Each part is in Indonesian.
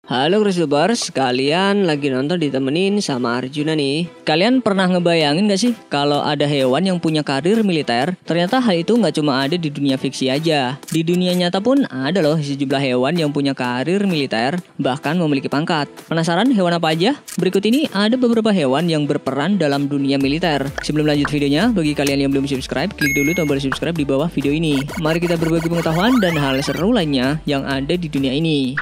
Halo Cruisers, kalian lagi nonton ditemenin sama Arjuna nih. Kalian pernah ngebayangin gak sih kalau ada hewan yang punya karir militer? Ternyata hal itu gak cuma ada di dunia fiksi aja. Di dunia nyata pun ada loh sejumlah hewan yang punya karir militer, bahkan memiliki pangkat. Penasaran hewan apa aja? Berikut ini ada beberapa hewan yang berperan dalam dunia militer. Sebelum lanjut videonya, bagi kalian yang belum subscribe, klik dulu tombol subscribe di bawah video ini. Mari kita berbagi pengetahuan dan hal seru lainnya yang ada di dunia ini.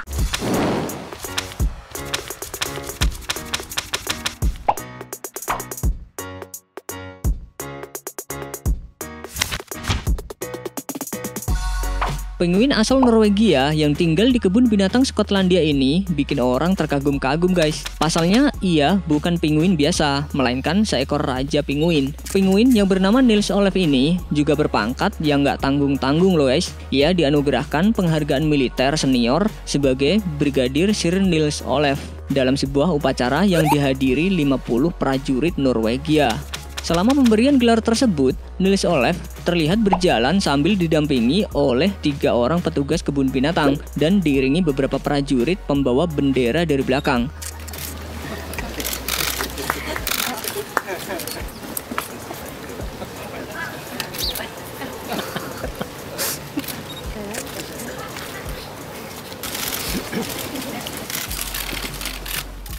Penguin asal Norwegia yang tinggal di kebun binatang Skotlandia ini bikin orang terkagum-kagum guys. Pasalnya ia bukan penguin biasa, melainkan seekor raja penguin. Penguin yang bernama Niels Olaf ini juga berpangkat yang gak tanggung-tanggung loh guys. Ia dianugerahkan penghargaan militer senior sebagai Brigadir Sir Niels Olaf dalam sebuah upacara yang dihadiri 50 prajurit Norwegia. Selama pemberian gelar tersebut, Niels Olaf terlihat berjalan sambil didampingi oleh 3 orang petugas kebun binatang dan diiringi beberapa prajurit pembawa bendera dari belakang.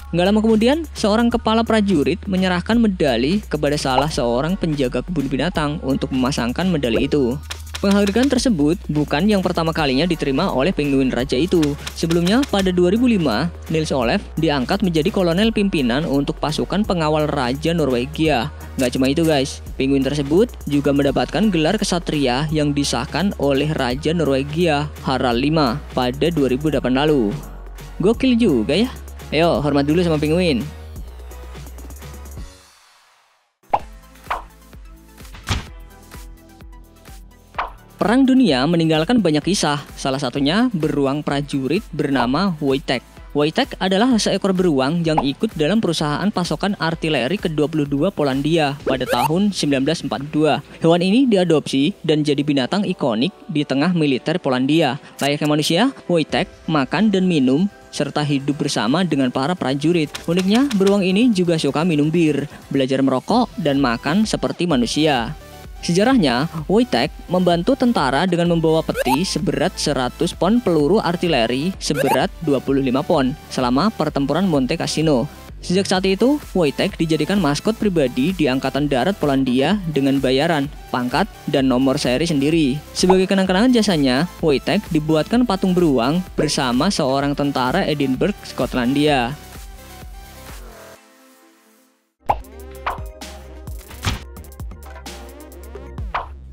Nggak lama kemudian, seorang kepala prajurit menyerahkan medali kepada salah seorang penjaga kebun binatang untuk memasangkan medali itu. Penghargaan tersebut bukan yang pertama kalinya diterima oleh penguin raja itu. Sebelumnya, pada 2005, Niels Olaf diangkat menjadi kolonel pimpinan untuk pasukan pengawal Raja Norwegia. Nggak cuma itu guys, penguin tersebut juga mendapatkan gelar kesatria yang disahkan oleh Raja Norwegia Harald V pada 2008 lalu. Gokil juga ya. Ayo, hormat dulu sama penguin. Perang dunia meninggalkan banyak kisah, salah satunya beruang prajurit bernama Wojtek. Wojtek adalah seekor beruang yang ikut dalam perusahaan pasokan artileri ke-22 Polandia pada tahun 1942. Hewan ini diadopsi dan jadi binatang ikonik di tengah militer Polandia. Layaknya manusia, Wojtek makan dan minum serta hidup bersama dengan para prajurit. Uniknya, beruang ini juga suka minum bir, belajar merokok, dan makan seperti manusia. Sejarahnya, Wojtek membantu tentara dengan membawa peti seberat 100 pon peluru artileri seberat 25 pon selama pertempuran Monte Cassino. Sejak saat itu, Wojtek dijadikan maskot pribadi di Angkatan Darat Polandia dengan bayaran, pangkat, dan nomor seri sendiri. Sebagai kenang-kenangan jasanya, Wojtek dibuatkan patung beruang bersama seorang tentara Edinburgh, Skotlandia.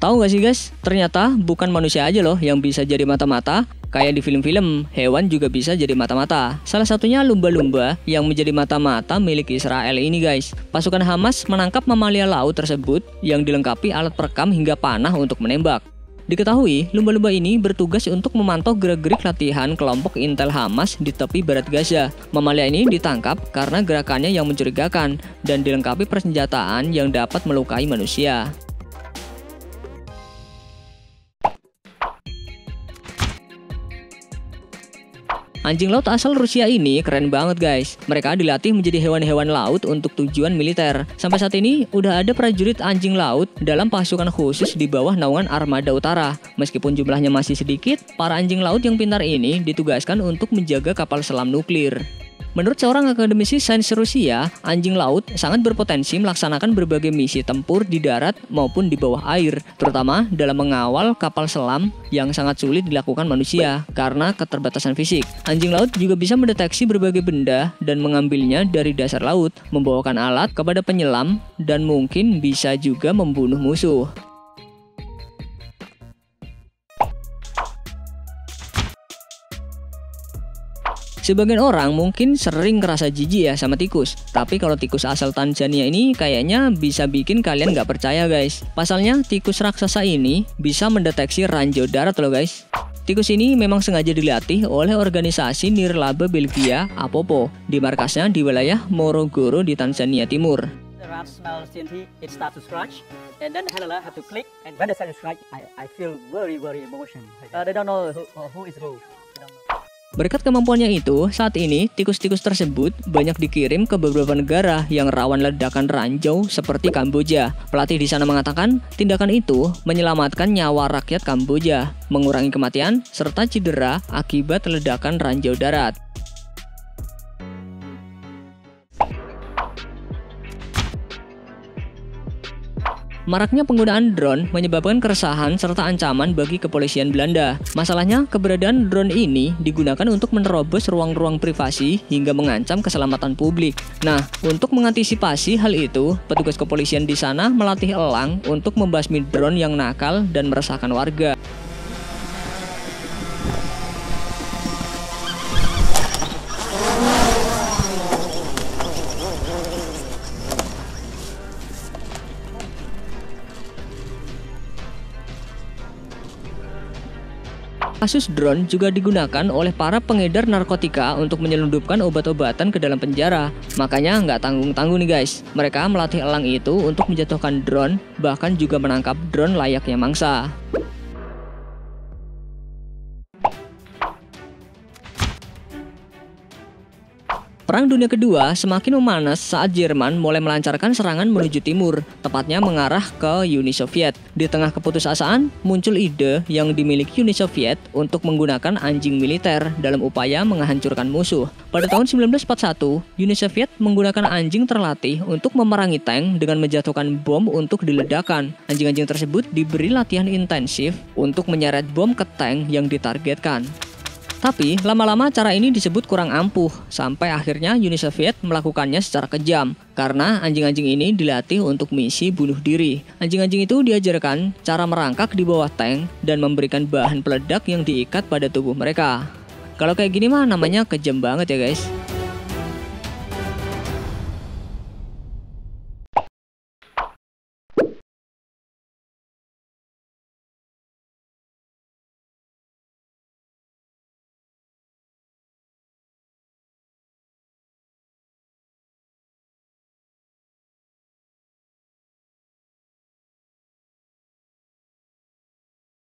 Tahu gak sih guys, ternyata bukan manusia aja loh yang bisa jadi mata-mata. Kayak di film-film, hewan juga bisa jadi mata-mata. Salah satunya lumba-lumba yang menjadi mata-mata milik Israel ini guys. Pasukan Hamas menangkap mamalia laut tersebut yang dilengkapi alat perekam hingga panah untuk menembak. Diketahui, lumba-lumba ini bertugas untuk memantau gerak-gerik latihan kelompok intel Hamas di tepi barat Gaza. Mamalia ini ditangkap karena gerakannya yang mencurigakan dan dilengkapi persenjataan yang dapat melukai manusia. Anjing laut asal Rusia ini keren banget guys. Mereka dilatih menjadi hewan-hewan laut untuk tujuan militer. Sampai saat ini udah ada prajurit anjing laut dalam pasukan khusus di bawah naungan Armada Utara. Meskipun jumlahnya masih sedikit, para anjing laut yang pintar ini ditugaskan untuk menjaga kapal selam nuklir. Menurut seorang akademisi sains Rusia, anjing laut sangat berpotensi melaksanakan berbagai misi tempur di darat maupun di bawah air, terutama dalam mengawal kapal selam yang sangat sulit dilakukan manusia karena keterbatasan fisik. Anjing laut juga bisa mendeteksi berbagai benda dan mengambilnya dari dasar laut, membawakan alat kepada penyelam, dan mungkin bisa juga membunuh musuh. Sebagian orang mungkin sering ngerasa jijik ya sama tikus. Tapi kalau tikus asal Tanzania ini kayaknya bisa bikin kalian nggak percaya guys. Pasalnya tikus raksasa ini bisa mendeteksi ranjau darat loh guys. Tikus ini memang sengaja dilatih oleh organisasi nirlaba Belgia Apopo di markasnya di wilayah Morogoro di Tanzania Timur. The rat smells TNT, it starts to scratch, and then the handler have to click, and when they start to scratch, I feel very emotion. They don't know who is who. Berkat kemampuannya itu, saat ini tikus-tikus tersebut banyak dikirim ke beberapa negara yang rawan ledakan ranjau seperti Kamboja. Pelatih di sana mengatakan, tindakan itu menyelamatkan nyawa rakyat Kamboja, mengurangi kematian serta cedera akibat ledakan ranjau darat. Maraknya penggunaan drone menyebabkan keresahan serta ancaman bagi kepolisian Belanda. Masalahnya, keberadaan drone ini digunakan untuk menerobos ruang-ruang privasi hingga mengancam keselamatan publik. Nah, untuk mengantisipasi hal itu, petugas kepolisian di sana melatih elang untuk membasmi drone yang nakal dan meresahkan warga. Kasus drone juga digunakan oleh para pengedar narkotika untuk menyelundupkan obat-obatan ke dalam penjara. Makanya nggak tanggung-tanggung nih guys. Mereka melatih elang itu untuk menjatuhkan drone, bahkan juga menangkap drone layaknya mangsa. Perang Dunia Kedua semakin memanas saat Jerman mulai melancarkan serangan menuju timur, tepatnya mengarah ke Uni Soviet. Di tengah keputusasaan, muncul ide yang dimiliki Uni Soviet untuk menggunakan anjing militer dalam upaya menghancurkan musuh. Pada tahun 1941, Uni Soviet menggunakan anjing terlatih untuk memerangi tank dengan menjatuhkan bom untuk diledakkan. Anjing-anjing tersebut diberi latihan intensif untuk menyeret bom ke tank yang ditargetkan. Tapi, lama-lama cara ini disebut kurang ampuh, sampai akhirnya Uni Soviet melakukannya secara kejam, karena anjing-anjing ini dilatih untuk misi bunuh diri. Anjing-anjing itu diajarkan cara merangkak di bawah tank dan memberikan bahan peledak yang diikat pada tubuh mereka. Kalau kayak gini mah namanya kejam banget ya guys.